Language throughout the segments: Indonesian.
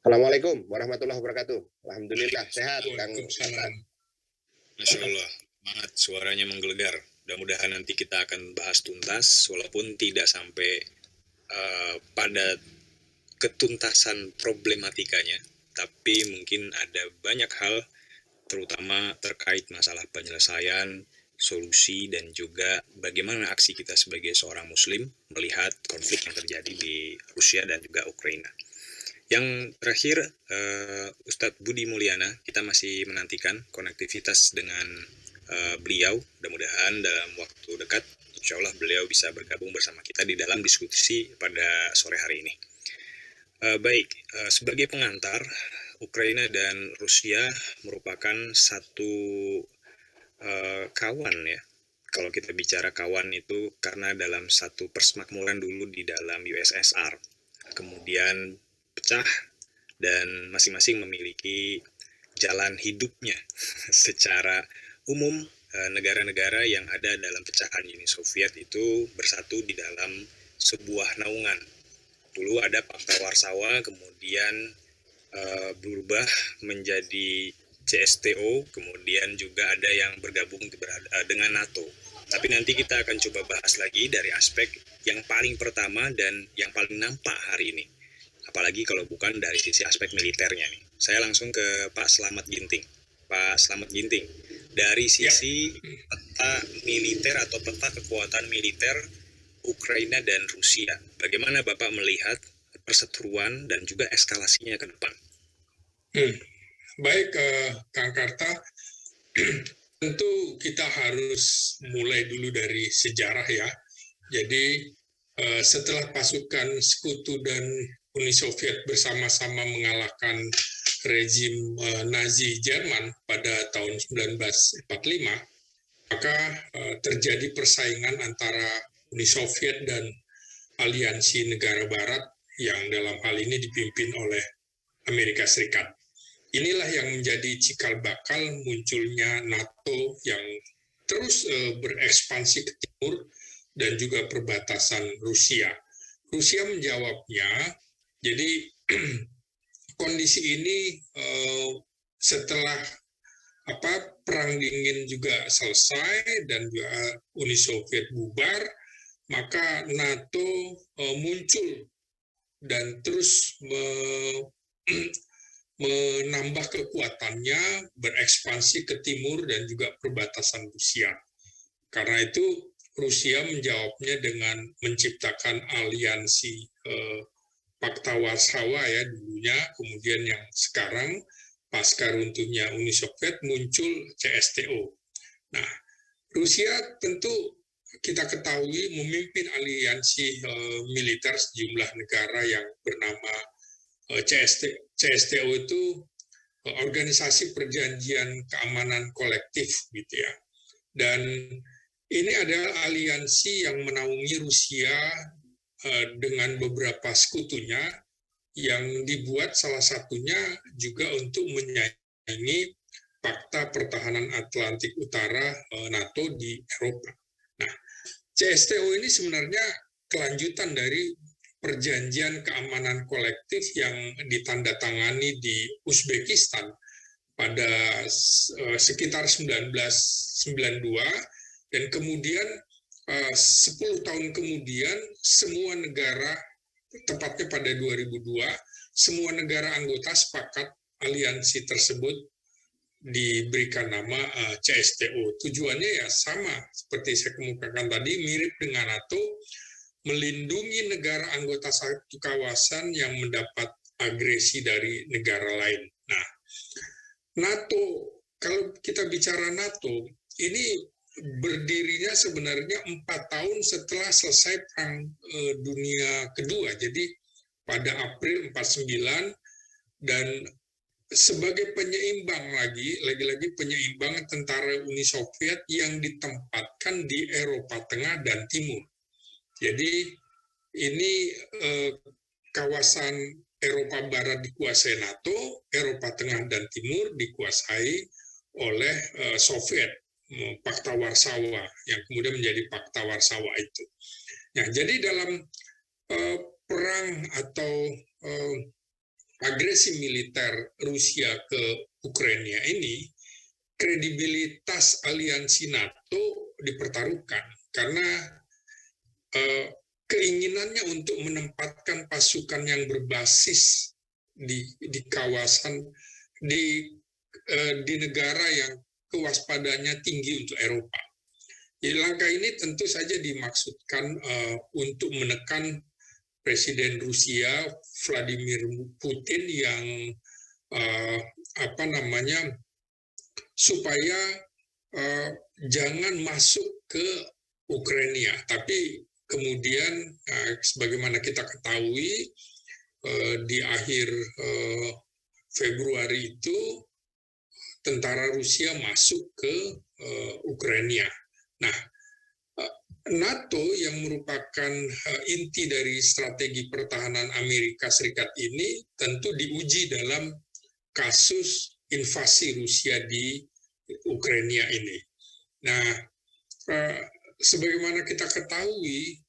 Assalamualaikum warahmatullahi wabarakatuh. Alhamdulillah sehat, Kang Waalaikumsalam. Hasan. Masya Allah, banget suaranya menggelegar. Mudah-mudahan nanti kita akan bahas tuntas, walaupun tidak sampai pada ketuntasan problematikanya, tapi mungkin ada banyak hal, terutama terkait masalah penyelesaian, solusi, dan juga bagaimana aksi kita sebagai seorang Muslim melihat konflik yang terjadi di Rusia dan juga Ukraina. Yang terakhir, Ustadz Budi Mulyana, kita masih menantikan konektivitas dengan beliau. Mudah-mudahan dalam waktu dekat, insya Allah beliau bisa bergabung bersama kita di dalam diskusi pada sore hari ini. Baik, sebagai pengantar, Ukraina dan Rusia merupakan satu kawan ya. Kalau kita bicara kawan itu karena dalam satu persemakmuran dulu di dalam USSR, kemudian pecah dan masing-masing memiliki jalan hidupnya. Secara umum, negara-negara yang ada dalam pecahan Uni Soviet itu bersatu di dalam sebuah naungan. Dulu ada Pakta Warsawa, kemudian berubah menjadi CSTO, kemudian juga ada yang bergabung dengan NATO. Tapi nanti kita akan coba bahas lagi dari aspek yang paling pertama dan yang paling nampak hari ini. Apalagi kalau bukan dari sisi aspek militernya nih. Saya langsung ke Pak Slamet Ginting. Pak Slamet Ginting, dari sisi peta militer atau peta kekuatan militer Ukraina dan Rusia, bagaimana Bapak melihat perseteruan dan juga eskalasinya ke depan? Baik, Kang Karta, tentu kita harus mulai dulu dari sejarah ya. Jadi setelah pasukan Sekutu dan Uni Soviet bersama-sama mengalahkan rezim Nazi Jerman pada tahun 1945, maka terjadi persaingan antara Uni Soviet dan aliansi negara barat yang dalam hal ini dipimpin oleh Amerika Serikat. Inilah yang menjadi cikal bakal munculnya NATO yang terus berekspansi ke timur dan juga perbatasan Rusia. Rusia menjawabnya, jadi kondisi ini setelah Perang Dingin juga selesai dan juga Uni Soviet bubar, maka NATO muncul dan terus menambah kekuatannya, berekspansi ke timur dan juga perbatasan Rusia. Karena itu Rusia menjawabnya dengan menciptakan aliansi Pakta Warsawa ya dulunya, kemudian yang sekarang pasca runtuhnya Uni Soviet muncul CSTO. Nah, Rusia tentu kita ketahui memimpin aliansi militer sejumlah negara yang bernama CSTO itu Organisasi Perjanjian Keamanan Kolektif gitu ya. Dan ini adalah aliansi yang menaungi Rusia dengan beberapa sekutunya yang dibuat salah satunya juga untuk menyaingi Pakta Pertahanan Atlantik Utara NATO di Eropa. Nah, CSTO ini sebenarnya kelanjutan dari perjanjian keamanan kolektif yang ditandatangani di Uzbekistan pada sekitar 1992 dan kemudian 10 tahun kemudian semua negara, tepatnya pada 2002, semua negara anggota sepakat aliansi tersebut diberikan nama CSTO. Tujuannya ya sama seperti saya kemukakan tadi, mirip dengan NATO, melindungi negara anggota satu kawasan yang mendapat agresi dari negara lain. Nah, NATO, kalau kita bicara NATO, ini berdirinya sebenarnya 4 tahun setelah selesai Perang Dunia Kedua. Jadi pada April 49, dan sebagai penyeimbang lagi-lagi penyeimbang tentara Uni Soviet yang ditempatkan di Eropa Tengah dan Timur. Jadi ini kawasan Eropa Barat dikuasai NATO, Eropa Tengah dan Timur dikuasai oleh Soviet, Pakta Warsawa, yang kemudian menjadi Pakta Warsawa itu. Nah, jadi dalam perang atau agresi militer Rusia ke Ukraina ini, kredibilitas aliansi NATO dipertaruhkan karena keinginannya untuk menempatkan pasukan yang berbasis di kawasan di negara yang kewaspadaannya tinggi untuk Eropa. Jadi langkah ini tentu saja dimaksudkan untuk menekan Presiden Rusia Vladimir Putin yang supaya jangan masuk ke Ukraina. Tapi kemudian sebagaimana kita ketahui di akhir Februari itu tentara Rusia masuk ke Ukraina. Nah, NATO yang merupakan inti dari strategi pertahanan Amerika Serikat ini tentu diuji dalam kasus invasi Rusia di Ukraina ini. Nah, sebagaimana kita ketahui,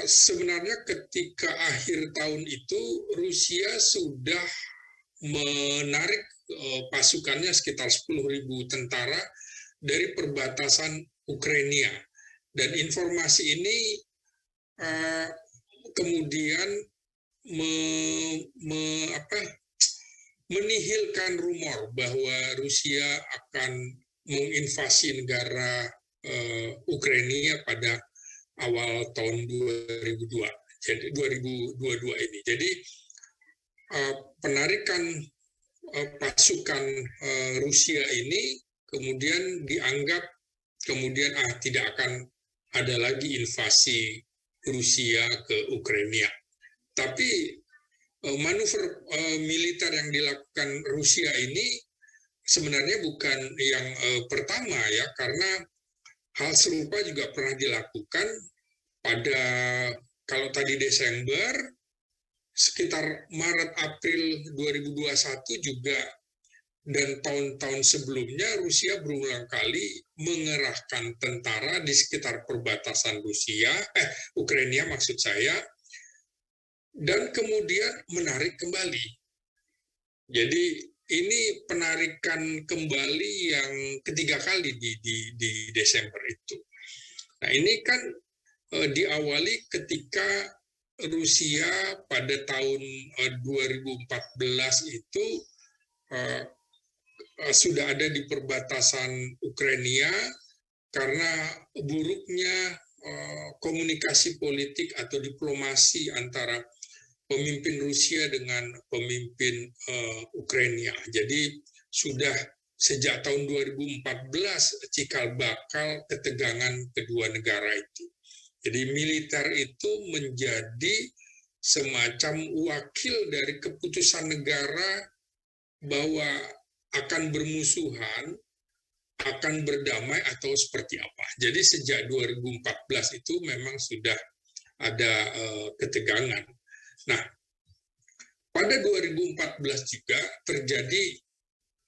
sebenarnya ketika akhir tahun itu Rusia sudah menarik pasukannya sekitar 10.000 tentara dari perbatasan Ukraina. Dan informasi ini kemudian menihilkan rumor bahwa Rusia akan menginvasi negara Ukraina pada awal tahun 2022 ini. Jadi penarikan pasukan Rusia ini kemudian dianggap tidak akan ada lagi invasi Rusia ke Ukraina. Tapi manuver militer yang dilakukan Rusia ini sebenarnya bukan yang pertama ya, karena hal serupa juga pernah dilakukan pada, kalau tadi Desember, sekitar Maret-April 2021 juga, dan tahun-tahun sebelumnya Rusia berulang kali mengerahkan tentara di sekitar perbatasan Ukraina maksud saya, dan kemudian menarik kembali. Jadi ini penarikan kembali yang ketiga kali di Desember itu. Nah ini kan diawali ketika Rusia pada tahun 2014 itu sudah ada di perbatasan Ukraina karena buruknya komunikasi politik atau diplomasi antara pemimpin Rusia dengan pemimpin Ukraina. Jadi sudah sejak tahun 2014 cikal bakal ketegangan kedua negara itu. Jadi militer itu menjadi semacam wakil dari keputusan negara bahwa akan bermusuhan, akan berdamai atau seperti apa. Jadi sejak 2014 itu memang sudah ada ketegangan. Nah, pada 2014 juga terjadi,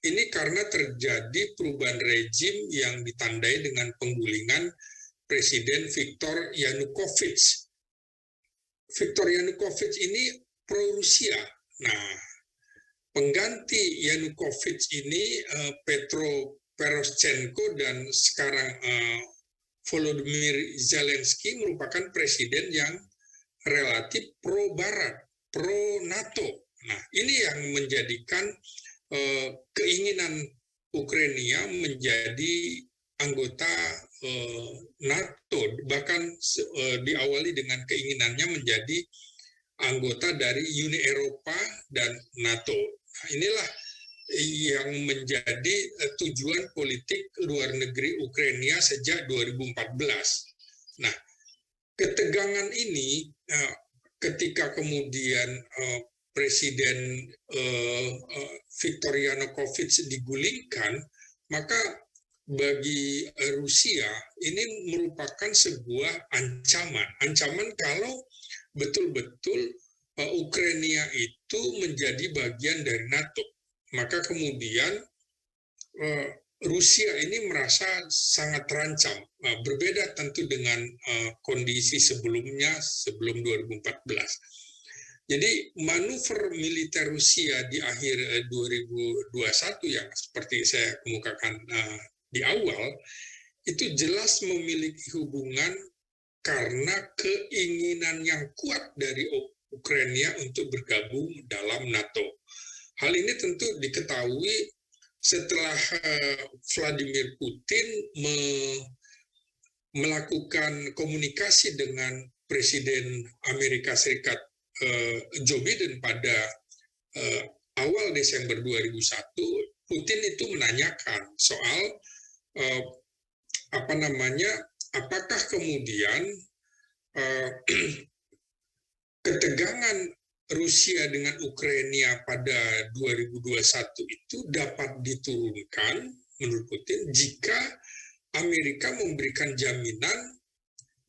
ini karena terjadi perubahan rejim yang ditandai dengan penggulingan Presiden Viktor Yanukovych. Viktor Yanukovych ini pro-Rusia. Nah, pengganti Yanukovych ini Petro Poroshenko dan sekarang Volodymyr Zelensky merupakan presiden yang relatif pro-Barat, pro-NATO. Nah, ini yang menjadikan keinginan Ukraina menjadi anggota NATO, bahkan diawali dengan keinginannya menjadi anggota dari Uni Eropa dan NATO. Nah, inilah yang menjadi tujuan politik luar negeri Ukraina sejak 2014. Nah, ketegangan ini ketika kemudian Presiden Viktor Yanukovych digulingkan, maka bagi Rusia ini merupakan sebuah ancaman kalau betul-betul Ukraina itu menjadi bagian dari NATO. Maka kemudian Rusia ini merasa sangat terancam, berbeda tentu dengan kondisi sebelumnya, sebelum 2014. Jadi manuver militer Rusia di akhir 2021 yang seperti saya kemukakan di awal, itu jelas memiliki hubungan karena keinginan yang kuat dari Ukraina untuk bergabung dalam NATO. Hal ini tentu diketahui setelah Vladimir Putin melakukan komunikasi dengan Presiden Amerika Serikat Joe Biden pada awal Desember 2001, Putin itu menanyakan soal apakah kemudian ketegangan Rusia dengan Ukraina pada 2021 itu dapat diturunkan menurut Putin jika Amerika memberikan jaminan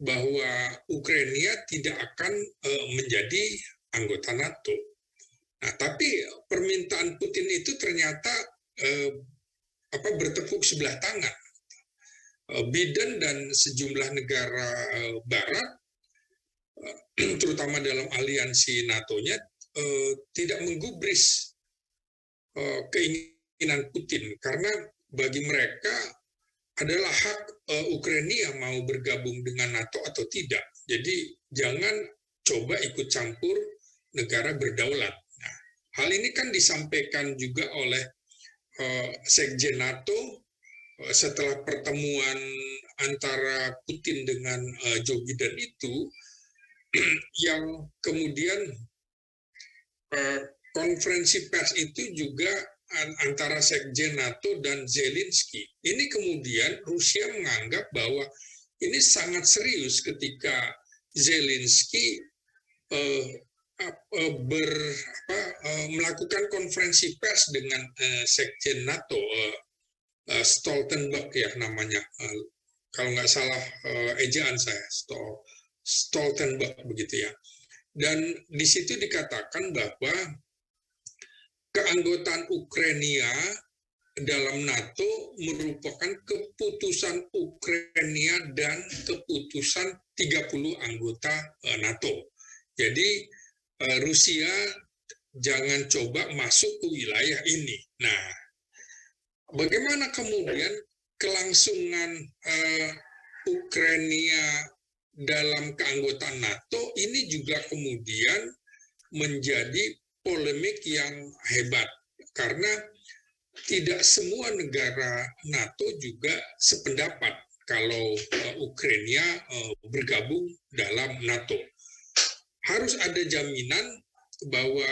bahwa Ukraina tidak akan menjadi anggota NATO. Nah, tapi permintaan Putin itu ternyata bertepuk sebelah tangan. Biden dan sejumlah negara Barat, terutama dalam aliansi NATO-nya, tidak menggubris keinginan Putin karena bagi mereka adalah hak Ukraina mau bergabung dengan NATO atau tidak. Jadi jangan coba ikut campur negara berdaulat. Nah, hal ini kan disampaikan juga oleh Sekjen NATO setelah pertemuan antara Putin dengan Joe Biden itu, yang kemudian konferensi pers itu juga antara Sekjen NATO dan Zelensky. Ini kemudian Rusia menganggap bahwa ini sangat serius ketika Zelensky melakukan konferensi pers dengan Sekjen NATO, Stoltenberg ya namanya, kalau nggak salah ejaan saya, Stoltenberg begitu ya. Dan di situ dikatakan bahwa keanggotaan Ukraina dalam NATO merupakan keputusan Ukraina dan keputusan 30 anggota NATO. Jadi Rusia jangan coba masuk ke wilayah ini. Nah, bagaimana kemudian kelangsungan Ukraina dalam keanggotaan NATO ini juga kemudian menjadi polemik yang hebat, karena tidak semua negara NATO juga sependapat kalau Ukraina bergabung dalam NATO. Harus ada jaminan bahwa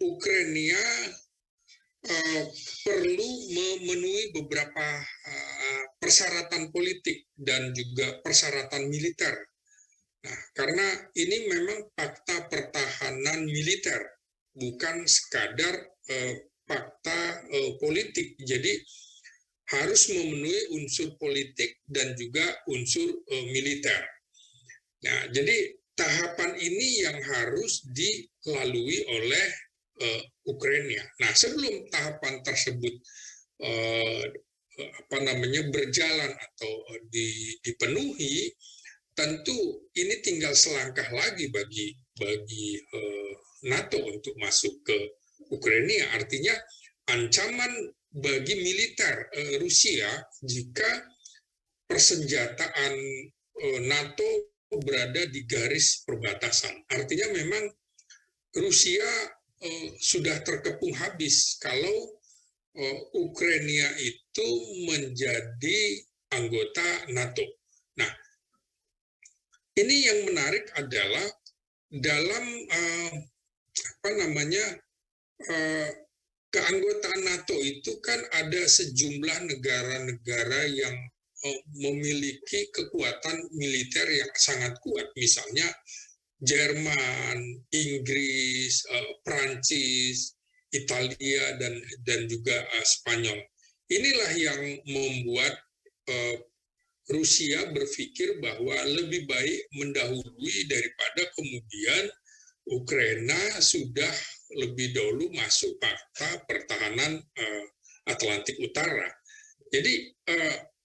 Ukraina perlu memenuhi beberapa persyaratan politik dan juga persyaratan militer. Nah, karena ini memang fakta pertahanan militer, bukan sekadar fakta politik. Jadi harus memenuhi unsur politik dan juga unsur militer. Nah, jadi tahapan ini yang harus dilalui oleh Ukraina. Nah, sebelum tahapan tersebut berjalan atau dipenuhi, tentu ini tinggal selangkah lagi bagi NATO untuk masuk ke Ukraina. Artinya ancaman bagi militer Rusia jika persenjataan NATO berada di garis perbatasan. Artinya memang Rusia sudah terkepung habis kalau Ukraina itu menjadi anggota NATO. Nah, ini yang menarik adalah dalam keanggotaan NATO itu kan ada sejumlah negara-negara yang memiliki kekuatan militer yang sangat kuat, misalnya Jerman, Inggris, Prancis, Italia dan juga Spanyol. Inilah yang membuat Rusia berpikir bahwa lebih baik mendahului daripada kemudian Ukraina sudah lebih dahulu masuk fakta pertahanan Atlantik Utara. Jadi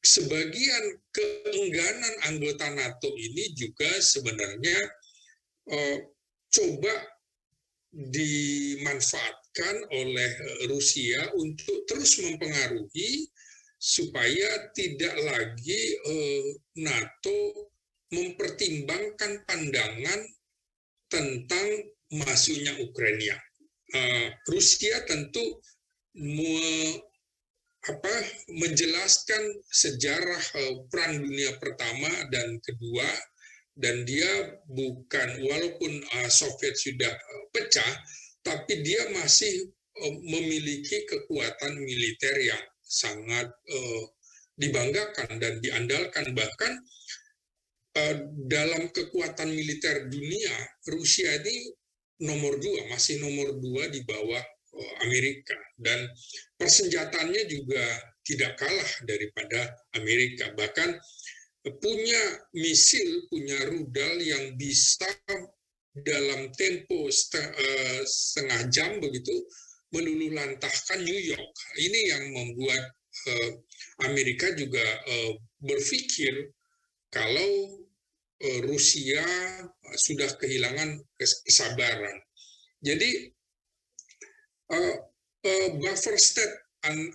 sebagian keengganan anggota NATO ini juga sebenarnya coba dimanfaatkan oleh Rusia untuk terus mempengaruhi supaya tidak lagi NATO mempertimbangkan pandangan tentang masuknya Ukraina. Rusia tentu menjelaskan sejarah Perang Dunia Pertama dan Kedua, dan dia bukan, walaupun Soviet sudah pecah, tapi dia masih memiliki kekuatan militer yang sangat dibanggakan dan diandalkan. Bahkan dalam kekuatan militer dunia, Rusia ini masih nomor 2 di bawah Amerika, dan persenjataannya juga tidak kalah daripada Amerika. Bahkan punya misil, punya rudal yang bisa dalam tempo setengah jam begitu meluluhlantahkan New York. Ini yang membuat Amerika juga berpikir kalau Rusia sudah kehilangan kesabaran. Jadi buffer state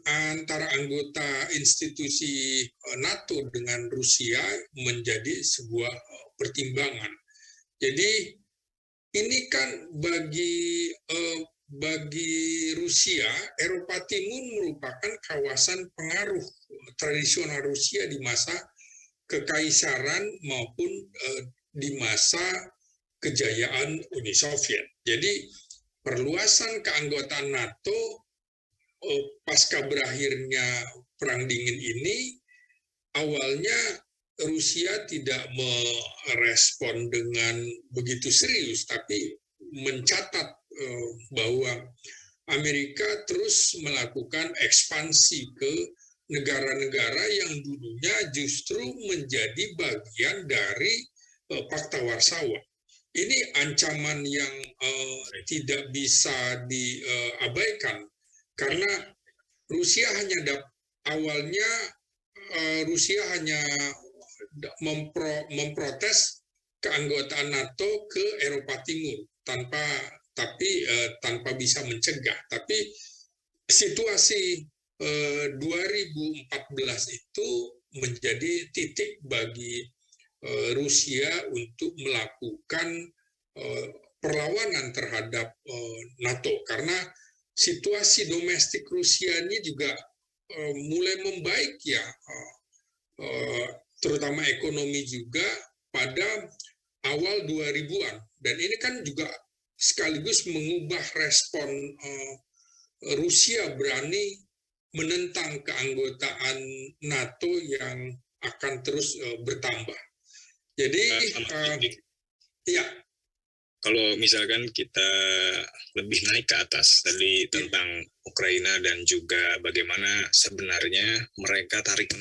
antara anggota institusi NATO dengan Rusia menjadi sebuah pertimbangan. Jadi ini kan bagi Rusia, Eropa Timur merupakan kawasan pengaruh tradisional Rusia di masa kekaisaran maupun di masa kejayaan Uni Soviet. Jadi perluasan keanggotaan NATO pasca berakhirnya Perang Dingin ini, awalnya Rusia tidak merespon dengan begitu serius, tapi mencatat bahwa Amerika terus melakukan ekspansi ke negara-negara yang dulunya justru menjadi bagian dari Pakta Warsawa. Ini ancaman yang tidak bisa diabaikan, karena Rusia awalnya Rusia hanya memprotes keanggotaan NATO ke Eropa Timur tanpa bisa mencegah. Tapi situasi 2014 itu menjadi titik bagi Rusia untuk melakukan perlawanan terhadap NATO, karena situasi domestik Rusia ini juga mulai membaik ya, terutama ekonomi juga pada awal 2000-an, dan ini kan juga sekaligus mengubah respon Rusia berani menentang keanggotaan NATO yang akan terus bertambah. Jadi ya, kalau misalkan kita lebih naik ke atas tadi tentang Ukraina dan juga bagaimana sebenarnya mereka tarik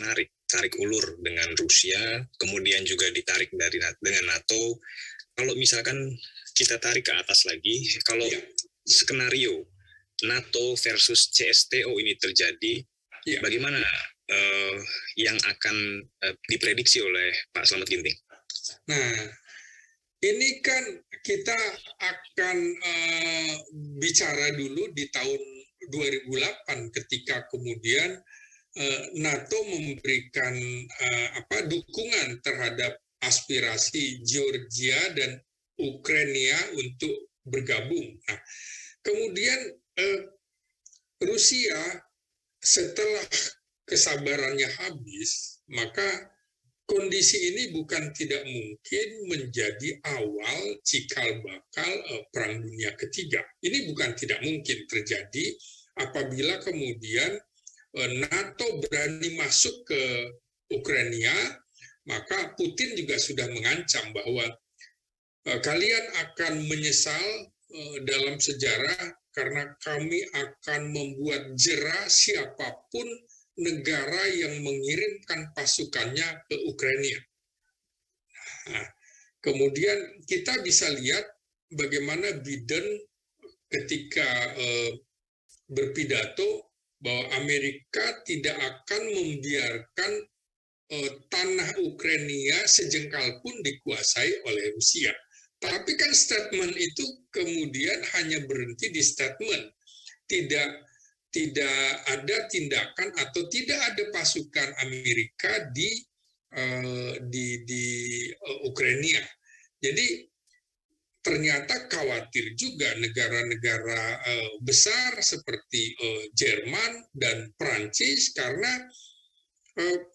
ulur dengan Rusia, kemudian juga ditarik dengan NATO. Kalau misalkan kita tarik ke atas lagi, kalau skenario NATO versus CSTO ini terjadi, bagaimana yang akan diprediksi oleh Pak Slamet Ginting? Nah, ini kan kita akan bicara dulu di tahun 2008 ketika kemudian NATO memberikan dukungan terhadap aspirasi Georgia dan Ukraina untuk bergabung. Nah, kemudian Rusia setelah kesabarannya habis, maka kondisi ini bukan tidak mungkin menjadi awal cikal bakal Perang Dunia Ketiga. Ini bukan tidak mungkin terjadi apabila kemudian NATO berani masuk ke Ukraina, maka Putin juga sudah mengancam bahwa kalian akan menyesal dalam sejarah karena kami akan membuat jera siapapun negara yang mengirimkan pasukannya ke Ukraina. Nah, kemudian kita bisa lihat bagaimana Biden ketika berpidato bahwa Amerika tidak akan membiarkan tanah Ukraina sejengkal pun dikuasai oleh Rusia. Tapi kan statement itu kemudian hanya berhenti di statement, tidak ada tindakan atau tidak ada pasukan Amerika di Ukraina. Jadi ternyata khawatir juga negara-negara besar seperti Jerman dan Prancis karena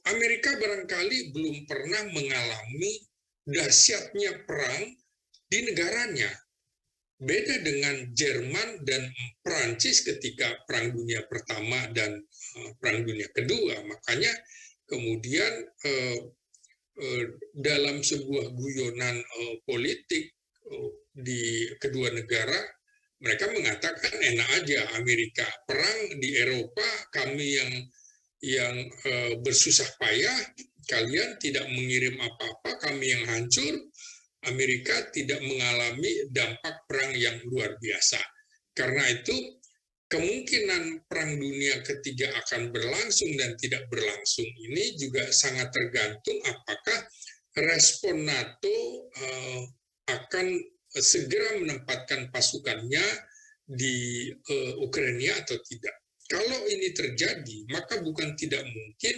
Amerika barangkali belum pernah mengalami dahsyatnya perang di negaranya. Beda dengan Jerman dan Prancis ketika Perang Dunia Pertama dan Perang Dunia Kedua. Makanya kemudian dalam sebuah guyonan politik di kedua negara, mereka mengatakan enak aja Amerika perang di Eropa, kami yang bersusah payah, kalian tidak mengirim apa-apa, kami yang hancur, Amerika tidak mengalami dampak perang yang luar biasa. Karena itu kemungkinan Perang Dunia Ketiga akan berlangsung dan tidak berlangsung ini juga sangat tergantung apakah respon NATO akan segera menempatkan pasukannya di Ukraina atau tidak. Kalau ini terjadi, maka bukan tidak mungkin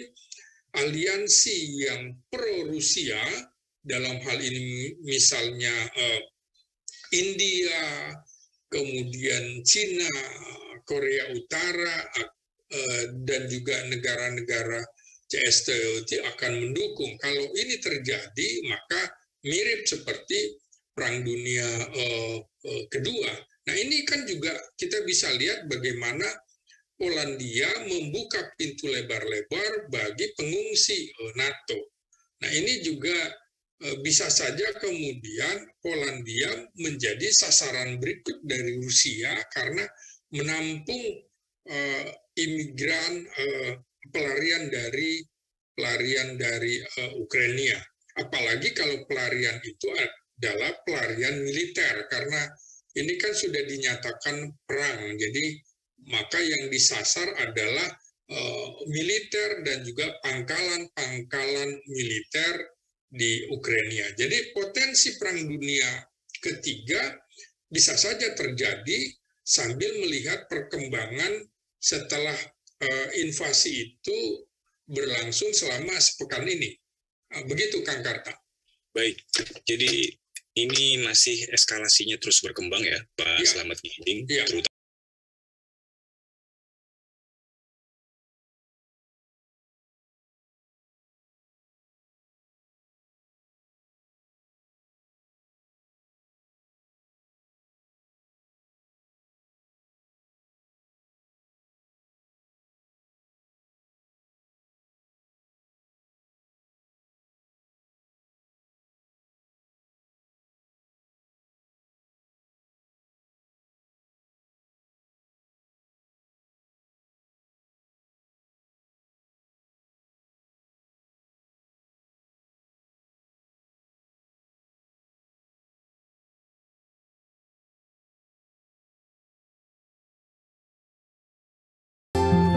aliansi yang pro-Rusia, dalam hal ini misalnya India, kemudian Cina, Korea Utara, dan juga negara-negara CSTO akan mendukung. Kalau ini terjadi, maka mirip seperti Perang Dunia Kedua. Nah, ini kan juga kita bisa lihat bagaimana Polandia membuka pintu lebar-lebar bagi pengungsi NATO. Nah, ini juga bisa saja kemudian Polandia menjadi sasaran berikut dari Rusia karena menampung imigran pelarian dari Ukraina. Apalagi kalau pelarian itu adalah pelarian militer karena ini kan sudah dinyatakan perang. Jadi maka yang disasar adalah militer dan juga pangkalan-pangkalan militer di Ukraina. Jadi potensi Perang Dunia Ketiga bisa saja terjadi sambil melihat perkembangan setelah invasi itu berlangsung selama sepekan ini. Begitu, Kang Karta. Baik, jadi ini masih eskalasinya terus berkembang ya, Pak Ya. Slamet Giting, Ya. terutama